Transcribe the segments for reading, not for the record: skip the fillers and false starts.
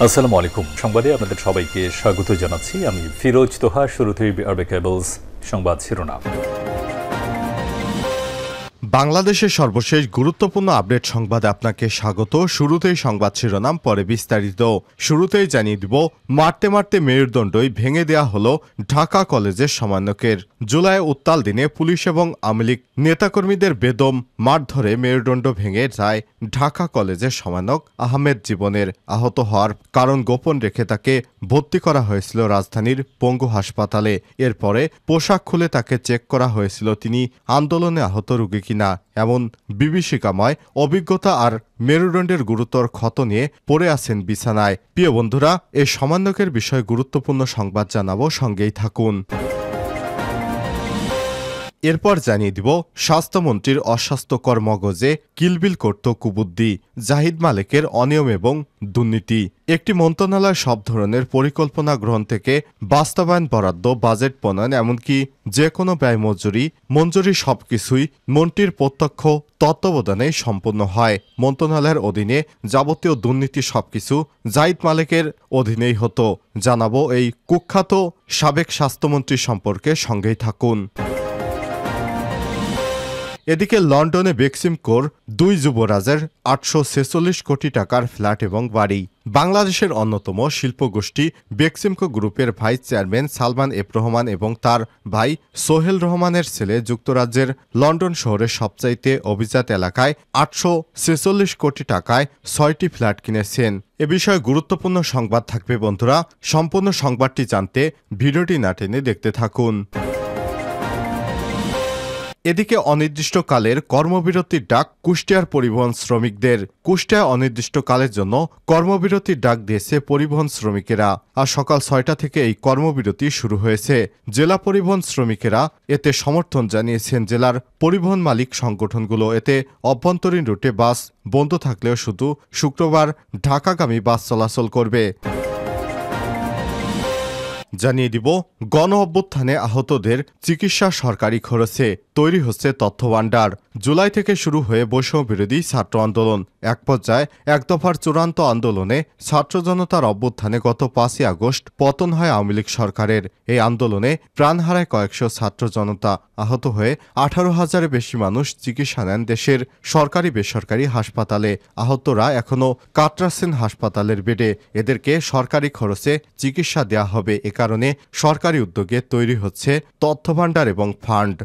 আসসালামু আলাইকুম। সংবাদে আপনাদের সবাইকে স্বাগত জানাচ্ছি। আমি ফিরোজ তোহা। শুরুতেই আরবে কেবলস সংবাদ শিরোনাম। বাংলাদেশের সর্বশেষ গুরুত্বপূর্ণ আপডেট সংবাদে আপনাকে স্বাগত। শুরুতেই সংবাদ শিরোনাম, পরে বিস্তারিত। শুরুতেই জানিয়ে দিব, মারতে মারতে মেরুদণ্ডই ভেঙে দেয়া হলো ঢাকা কলেজের সমন্বয়কের। জুলাই উত্তাল দিনে পুলিশ এবং আওয়ামী লীগ নেতাকর্মীদের বেদম মারধরে মেরুদণ্ড ভেঙে যায় ঢাকা কলেজের সমন্বয়ক আহমেদ জীবনের। আহত হওয়ার কারণ গোপন রেখে তাকে ভর্তি করা হয়েছিল রাজধানীর পঙ্গু হাসপাতালে। এরপরে পোশাক খুলে তাকে চেক করা হয়েছিল তিনি আন্দোলনে আহত রোগী কিনা। এমন বিভীষিকাময় অভিজ্ঞতা আর মেরুদণ্ডের গুরুতর ক্ষত নিয়ে পড়ে আছেন বিছানায়। প্রিয় বন্ধুরা, এই সমন্বয়কের বিষয়ে গুরুত্বপূর্ণ সংবাদ জানাবো, সঙ্গেই থাকুন। এরপর জানিয়ে দিব, স্বাস্থ্যমন্ত্রীর অস্বাস্থ্যকর মগজে কিলবিল করত কুবুদ্দি, জাহিদ মালেকের অনিয়ম এবং দুর্নীতি। একটি মন্ত্রণালয় সব ধরনের পরিকল্পনা গ্রহণ থেকে বাস্তবায়ন, বরাদ্দ, বাজেট প্রণয়ন, এমনকি যে কোনো ব্যয় মঞ্জুরি সবকিছুই মন্ত্রীর প্রত্যক্ষ তত্ত্বাবধানে সম্পন্ন হয়। মন্ত্রণালয়ের অধীনে যাবতীয় দুর্নীতি সবকিছু জাহিদ মালেকের অধীনেই হতো। জানাবো এই কুখ্যাত সাবেক স্বাস্থ্যমন্ত্রী সম্পর্কে, সঙ্গেই থাকুন। এদিকে লন্ডনে বেক্সিমকোর দুই যুবরাজের ৮৪৬ কোটি টাকার ফ্ল্যাট এবং বাড়ি। বাংলাদেশের অন্যতম শিল্পগোষ্ঠী বেক্সিমকো গ্রুপের vice chairman Salman F Rahman এবং তার ভাই সোহেল রহমানের ছেলে যুক্তরাজ্যের লন্ডন শহরের সবচাইতে অভিজাত এলাকায় ৮৪৬ কোটি টাকায় ৬টি ফ্ল্যাট কিনেছেন। এ বিষয়ে গুরুত্বপূর্ণ সংবাদ থাকবে বন্ধুরা। সম্পূর্ণ সংবাদটি জানতে ভিডিওটি না টেনে দেখতে থাকুন। এদিকে অনির্দিষ্টকালের কর্মবিরতির ডাক কুষ্টিয়ার পরিবহন শ্রমিকদের। কুষ্টিয়ায় অনির্দিষ্টকালের জন্য কর্মবিরতির ডাক দিয়েছে পরিবহন শ্রমিকেরা। আর সকাল ৬টা থেকে এই কর্মবিরতি শুরু হয়েছে। জেলা পরিবহন শ্রমিকেরা এতে সমর্থন জানিয়েছেন জেলার পরিবহন মালিক সংগঠনগুলো। এতে অভ্যন্তরীণ রুটে বাস বন্ধ থাকলেও শুধু শুক্রবার ঢাকাগামী বাস চলাচল করবে। জানিয়ে দিব, গণ অভ্যুত্থানে আহতদের চিকিৎসা সরকারি খরচে তৈরি হচ্ছে তথ্যভাণ্ডার। জুলাই থেকে শুরু হয়ে বৈষম্য বিরোধী ছাত্র আন্দোলন। এক পর্যায়ে এক দফার চূড়ান্ত আন্দোলনে ছাত্র জনতার অভ্যুত্থানে গত ৫ই আগস্ট পতন হয় আওয়ামী লীগ সরকারের। এই আন্দোলনে প্রাণ হারায় কয়েকশো ছাত্র জনতা। আহত হয়ে ১৮,০০০-এর বেশি মানুষ চিকিৎসা নেন দেশের সরকারি বেসরকারি হাসপাতালে। আহতরা এখনও কাতরাচ্ছেন হাসপাতালের বেডে। এদেরকে সরকারি খরচে চিকিৎসা দেয়া হবে। এ কারণে সরকারি উদ্যোগে তৈরি হচ্ছে তথ্যভাণ্ডার এবং ফান্ড।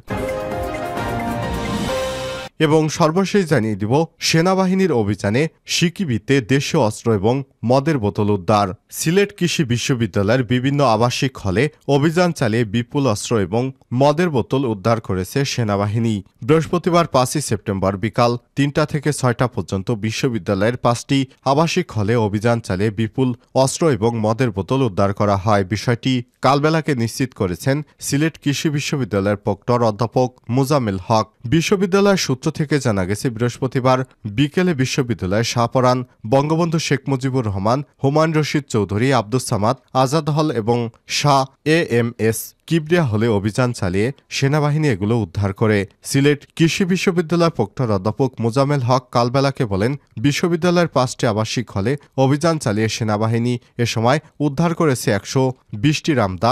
এবং সর্বশেষ জানিয়ে দিব, সেনাবাহিনীর অভিযানে সিকিবিতে দেশীয় অস্ত্র এবং মদের বোতল উদ্ধার। সিলেট কৃষি বিশ্ববিদ্যালয়ের বিভিন্ন আবাসিক হলে অভিযান চালিয়ে বিপুল অস্ত্র এবং মদের বোতল উদ্ধার করেছে সেনাবাহিনী। বৃহস্পতিবার ৫ই সেপ্টেম্বর বিকাল ৩টা থেকে ৬টা পর্যন্ত বিশ্ববিদ্যালয়ের ৫টি আবাসিক হলে অভিযান চালিয়ে বিপুল অস্ত্র এবং মদের বোতল উদ্ধার করা হয়। বিষয়টি কালবেলাকে নিশ্চিত করেছেন সিলেট কৃষি বিশ্ববিদ্যালয়ের প্রক্টর অধ্যাপক মোজাম্মেল হক। বিশ্ববিদ্যালয়ের সূত্র থেকে জানা গেছে, বৃহস্পতিবার বিকেলে বিশ্ববিদ্যালয়ের শাহপরান বঙ্গবন্ধু শেখ মুজিবুর রহমান, হুমায়ুন রশিদ চৌধুরী, আব্দুস সামাদ আজাদ হল এবং শাহ এএমএস কিবরিয়া হলে অভিযান চালিয়ে সেনাবাহিনী এগুলো উদ্ধার করে। সিলেট কৃষি বিশ্ববিদ্যালয়ের প্রক্টর অধ্যাপক মোজাম্মেল হক কালবেলাকে বলেন, বিশ্ববিদ্যালয়ের ৫টি আবাসিক হলে অভিযান চালিয়ে সেনাবাহিনী এ সময় উদ্ধার করেছে ১২০টি রামদা,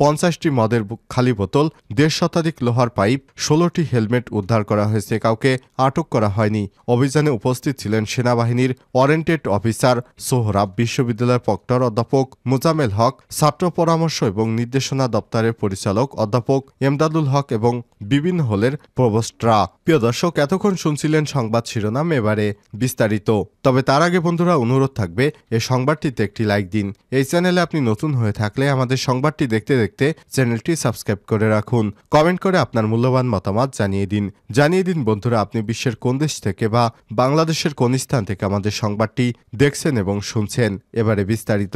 ১৫০টি মদের খালি বোতল, ১.৫ শতাধিক লোহার পাইপ, ১৬টি হেলমেট উদ্ধার করা হয়েছে। কাউকে আটক করা হয়নি। অভিযানে উপস্থিত ছিলেন সেনাবাহিনীর ওয়ারেন্টেড অফিসার সোহরাব, বিশ্ববিদ্যালয়ের প্রক্টর অধ্যাপক মোজাম্মেল হক, ছাত্র পরামর্শ এবং নির্দেশনা দপ্তরের পরিচালক অধ্যাপক এমদাদুল হক এবং বিভিন্ন হলের প্রভোস্টরা। প্রিয় দর্শক, এতক্ষণ শুনছিলেন সংবাদ শিরোনাম, এবারে বিস্তারিত। তবে তার আগে বন্ধুরা, অনুরোধ থাকবে এই সংবাদটিতে একটি লাইক দিন। এই চ্যানেলে আপনি নতুন হয়ে থাকলে আমাদের সংবাদটি দেখতে দেখতে চ্যানেলটি সাবস্ক্রাইব করে রাখুন। কমেন্ট করে আপনার মূল্যবান মতামত জানিয়ে দিন বন্ধুরা, আপনি বিশ্বের কোন দেশ থেকে বা বাংলাদেশের কোন স্থান থেকে আমাদের সংবাদটি দেখছেন এবং শুনছেন। এবারে বিস্তারিত।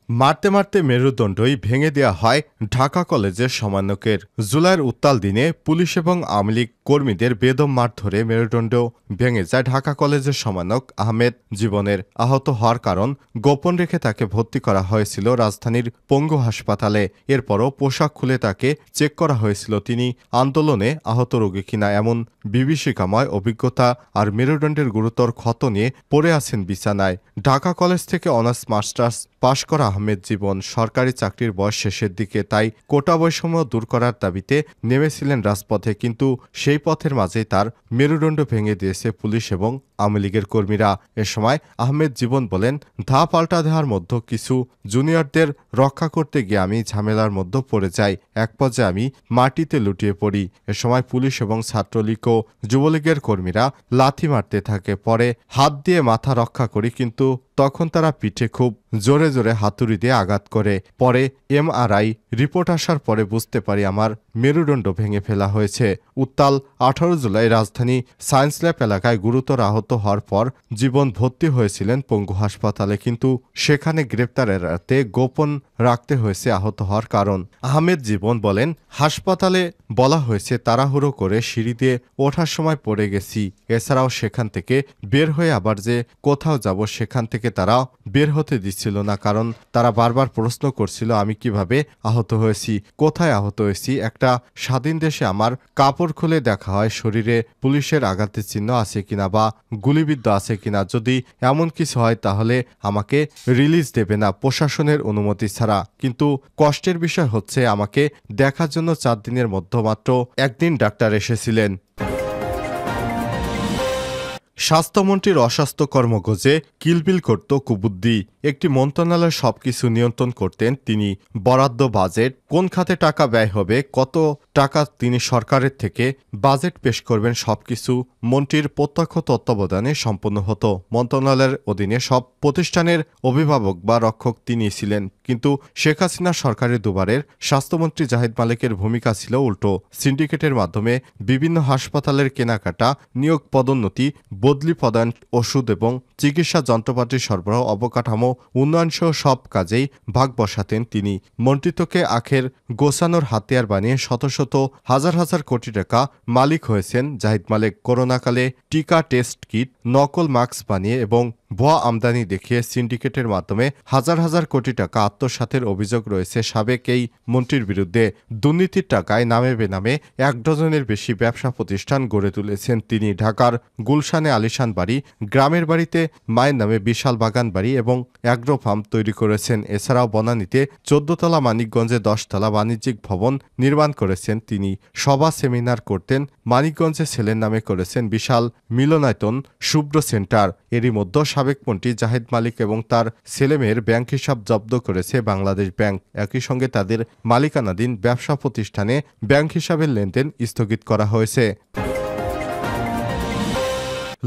মারতে মারতে মেরুদণ্ডই ভেঙে দেওয়া হয় ঢাকা কলেজের সমন্বয়কের। জুলাইয়ের উত্তাল দিনে পুলিশ এবং আওয়ামী লীগ কর্মীদের বেদম মার ধরে মেরুদণ্ড ভেঙে যায় ঢাকা কলেজের সমন্বয়ক আহমেদ জীবনের। আহত হওয়ার কারণ গোপন রেখে তাকে ভর্তি করা হয়েছিল রাজধানীর পঙ্গু হাসপাতালে। এরপরও পোশাক খুলে তাকে চেক করা হয়েছিল তিনি আন্দোলনে আহত রোগী কিনা এমন বিভীষিকাময় অভিজ্ঞতা আর মেরুদণ্ডের গুরুতর ক্ষত নিয়ে পড়ে আছেন বিছানায়। ঢাকা কলেজ থেকে অনার্স মাস্টার্স পাশ করা আহমেদ জীবন সরকারি চাকরির বয়স শেষের দিকে, তাই কোটা বৈষম্য দূর করার দাবিতে নেমেছিলেন রাজপথে। কিন্তু সেই পথের মাঝেই তার মেরুদণ্ড ভেঙে দিয়েছে পুলিশ এবং আওয়ামী লীগের কর্মীরা। এ সময় আহমেদ জীবন বলেন, ধা পাল্টা দেওয়ার মধ্যে কিছু জুনিয়রদের রক্ষা করতে গিয়ে আমি ঝামেলার মধ্যে পড়ে যাই। এক পর্যায়ে আমি মাটিতে লুটিয়ে পড়ি। এ সময় পুলিশ এবং ছাত্রলীগ ও যুবলীগের কর্মীরা লাথি মারতে থাকে। পরে হাত দিয়ে মাথা রক্ষা করি, কিন্তু তখন তারা পিঠে খুব জোরে জোরে হাতুড়ি দিয়ে আঘাত করে। পরে এমআরআই রিপোর্ট আসার পরে বুঝতে পারি আমার মেরুদণ্ড ভেঙে ফেলা হয়েছে। উত্তাল 18 জুলাই রাজধানী সায়েন্স ল্যাব এলাকায় গুরুতর আহত হওয়ার পর জীবন ভর্তি হয়েছিলেন পঙ্গু হাসপাতালে, কিন্তু সেখানে গ্রেপ্তার এড়াতে গোপন রাখতে হয়েছে আহত হওয়ার কারণ। আহমেদ জীবন বলেন, হাসপাতালে বলা হয়েছে তাড়াহুড়ো করে সিঁড়ি দিয়ে ওঠার সময় পড়ে গেছি। এছাড়াও সেখান থেকে বের হয়ে আবার যে কোথাও যাব সেখান থেকে তারা বের হতে দিচ্ছিল না, কারণ তারা বারবার প্রশ্ন করছিল আমি কিভাবে আহত হয়েছি, কোথায় আহত হয়েছি। একটা স্বাধীন দেশে আমার কাপড় খুলে দেখা হয় শরীরে পুলিশের আঘাতের চিহ্ন আছে কিনা বা গুলিবিদ্ধ আছে কিনা। যদি এমন কিছু হয় তাহলে আমাকে রিলিজ দেবে না প্রশাসনের অনুমতি ছাড়া। কিন্তু কষ্টের বিষয় হচ্ছে আমাকে দেখার জন্য 4 দিনের মধ্যে মাত্র একদিন ডাক্তার এসেছিলেন। স্বাস্থ্যমন্ত্রীর অস্বাস্থ্য কর্মগোজে কিলবিল করত কুবুদ্ধি। একটি মন্ত্রণালয় সবকিছু নিয়ন্ত্রণ করতেন তিনি। বরাদ্দ, বাজেট, কোন খাতে টাকা ব্যয় হবে, কত টাকা তিনি সরকারের থেকে বাজেট পেশ করবেন, সবকিছু মন্ত্রীর প্রত্যক্ষ তত্ত্বাবধানে সম্পন্ন হতো। মন্ত্রণালয়ের অধীনে সব প্রতিষ্ঠানের অভিভাবক বা রক্ষক তিনি ছিলেন। কিন্তু শেখ হাসিনা সরকারের দুবারের স্বাস্থ্যমন্ত্রী জাহিদ মালিকের ভূমিকা ছিল উল্টো। সিন্ডিকেটের মাধ্যমে বিভিন্ন হাসপাতালের কেনাকাটা, নিয়োগ, পদোন্নতি, বদলি প্রদান, ওষুধ এবং চিকিৎসা যন্ত্রপাতি সরবরাহ, অবকাঠামো উন্নয়নসহ সব কাজেই ভাগ বসাতেন তিনি। মন্ত্রিত্বকে আখের গোছানোর হাতিয়ার বানিয়ে শত শত হাজার হাজার কোটি টাকা মালিক হয়েছেন জাহিদ মালিক। করোনাকালে টিকা, টেস্ট কিট, নকল মাস্ক বানিয়ে এবং ভুয়া আমদানি দেখিয়ে সিন্ডিকেটের মাধ্যমে হাজার হাজার কোটি টাকা আত্মসাতের অভিযোগ রয়েছে সাবেক এই মন্ত্রীর বিরুদ্ধে। দুর্নীতির টাকায় নামে বেনামে 1 ডজনের বেশি ব্যবসা প্রতিষ্ঠান গড়ে তুলেছেন তিনি। ঢাকার গুলশানে আলিশান বাড়ি, গ্রামের বাড়িতে মায়ের নামে বিশাল বাগান বাড়ি এবং অ্যাগ্রো ফার্ম তৈরি করেছেন। এছাড়াও বনানীতে 14 তলা, মানিকগঞ্জে 10 তলা বাণিজ্যিক ভবন নির্মাণ করেছেন তিনি। সভা, সেমিনার করতেন। মানিকগঞ্জে ছেলের নামে করেছেন বিশাল মিলনায়তন শুভ্র সেন্টার। এরই মধ্যে সাবেক মন্ত্রী জাহিদ মালিক এবং তার ছেলেমেয়ের ব্যাংক হিসাব জব্দ করেছে বাংলাদেশ ব্যাংক। একই সঙ্গে তাদের মালিকানাধীন ব্যবসা প্রতিষ্ঠানে ব্যাংক হিসাবের লেনদেন স্থগিত করা হয়েছে।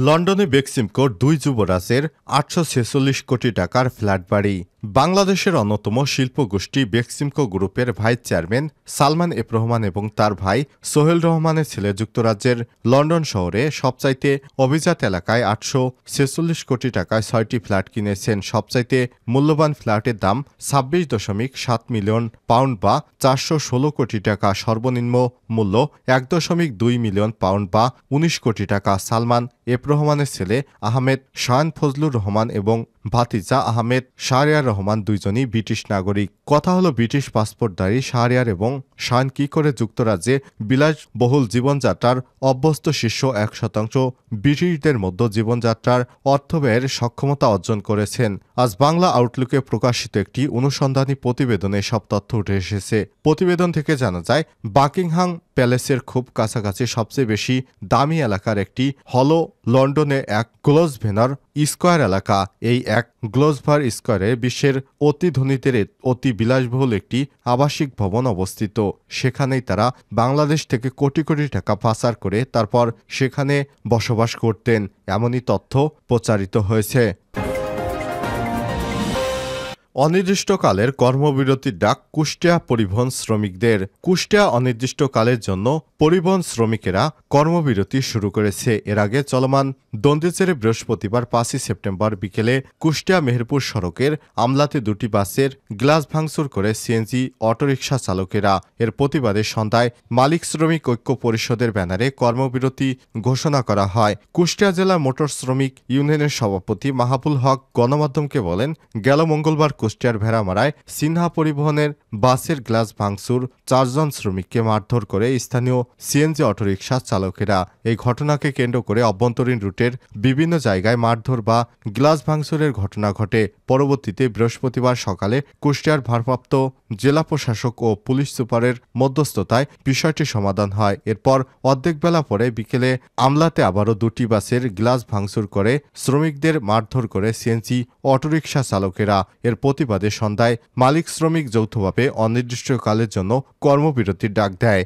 লন্ডনে বেক্সিমকোর 2 যুবরাজের 846 কোটি টাকার ফ্ল্যাট বাড়ি। বাংলাদেশের অন্যতম শিল্পগোষ্ঠী বেক্সিমকো গ্রুপের vice chairman Salman F Rahman এবং তার ভাই সোহেল রহমানের ছেলে যুক্তরাজ্যের লন্ডন শহরে সবচাইতে অভিজাত এলাকায় 846 কোটি টাকায় 6টি ফ্ল্যাট কিনেছেন। সবচাইতে মূল্যবান ফ্ল্যাটের দাম 26.7 মিলিয়ন পাউন্ড বা 416 কোটি টাকা। সর্বনিম্ন মূল্য 1.2 মিলিয়ন পাউন্ড বা 19 কোটি টাকা। সালমান এফ রহমানের ছেলে আহমেদ শায়ান ফজলুর রহমান এবং ভাতিজা আহমেদ শাহরিয়ার রহমান দুইজনই ব্রিটিশ নাগরিক। কথা হলো, ব্রিটিশ পাসপোর্টধারী শাহরিয়ার এবং শায়ান কি করে যুক্তরাজ্যে বিলাসবহুল জীবনযাত্রার অভ্যস্ত শীর্ষ 1% ব্রিটিশদের মধ্যে জীবনযাত্রার অর্থব্যয়ের সক্ষমতা অর্জন করেছেন। আজ বাংলা আউটলুকে প্রকাশিত একটি অনুসন্ধানী প্রতিবেদনে সব তথ্য উঠে এসেছে। প্রতিবেদন থেকে জানা যায়, বাকিংহাম প্যালেসের খুব কাছাকাছি সবচেয়ে বেশি দামি এলাকার একটি হল লন্ডনে এক গ্লোসভেনার স্কয়ার এলাকা। এই এক গ্লোসভার স্কয়ারে বিশ্বের অতি ধনীদের অতি বিলাসবহুল একটি আবাসিক ভবন অবস্থিত। সেখানেই তারা বাংলাদেশ থেকে কোটি কোটি টাকা পাচার করে তারপর সেখানে বসবাস করতেন, এমনই তথ্য প্রচারিত হয়েছে। অনির্দিষ্টকালের কর্মবিরতির ডাক কুষ্টিয়া পরিবহন শ্রমিকদের। কুষ্টিয়া অনির্দিষ্টকালের জন্য পরিবহন শ্রমিকেরা কর্মবিরতি শুরু করেছে। এর আগে চলমান দ্বন্দ্বের জেরে বৃহস্পতিবার 5ই সেপ্টেম্বর বিকেলে কুষ্টিয়া মেহেরপুর সড়কের আমলাতে দুটি বাসের গ্লাস ভাঙচুর করে সিএনজি অটোরিকশা চালকেরা। এর প্রতিবাদে সন্ধ্যায় মালিক শ্রমিক ঐক্য পরিষদের ব্যানারে কর্মবিরতি ঘোষণা করা হয়। কুষ্টিয়া জেলা মোটর শ্রমিক ইউনিয়নের সভাপতি মাহাবুল হক গণমাধ্যমকে বলেন, গেল মঙ্গলবার কুষ্টিয়ার ভেড়ামারায় সিনহা পরিবহনের বাসের গ্লাস ভাঙচুর 4 জন শ্রমিককে মারধর করে স্থানীয় সিএনজি অটোরিকশা চালকেরা। এই ঘটনাকে কেন্দ্র করে অভ্যন্তরীণ রুটের বিভিন্ন জায়গায় মারধর বা গ্লাস ভাঙচুরের ঘটনা ঘটে। পরবর্তীতে বৃহস্পতিবার সকালে কুষ্টিয়ার ভারপ্রাপ্ত জেলা প্রশাসক ও পুলিশ সুপারের মধ্যস্থতায় বিষয়টি সমাধান হয়। এরপর অর্ধেক বেলা পরে বিকেলে আমলাতে আবারও দুটি বাসের গ্লাস ভাঙচুর করে শ্রমিকদের মারধর করে সিএনজি অটোরিকশা চালকেরা। এর প্রতিবাদে সন্ধ্যায় মালিক শ্রমিক যৌথভাবে অনির্দিষ্টকালের জন্য কর্মবিরতির ডাক দেয়।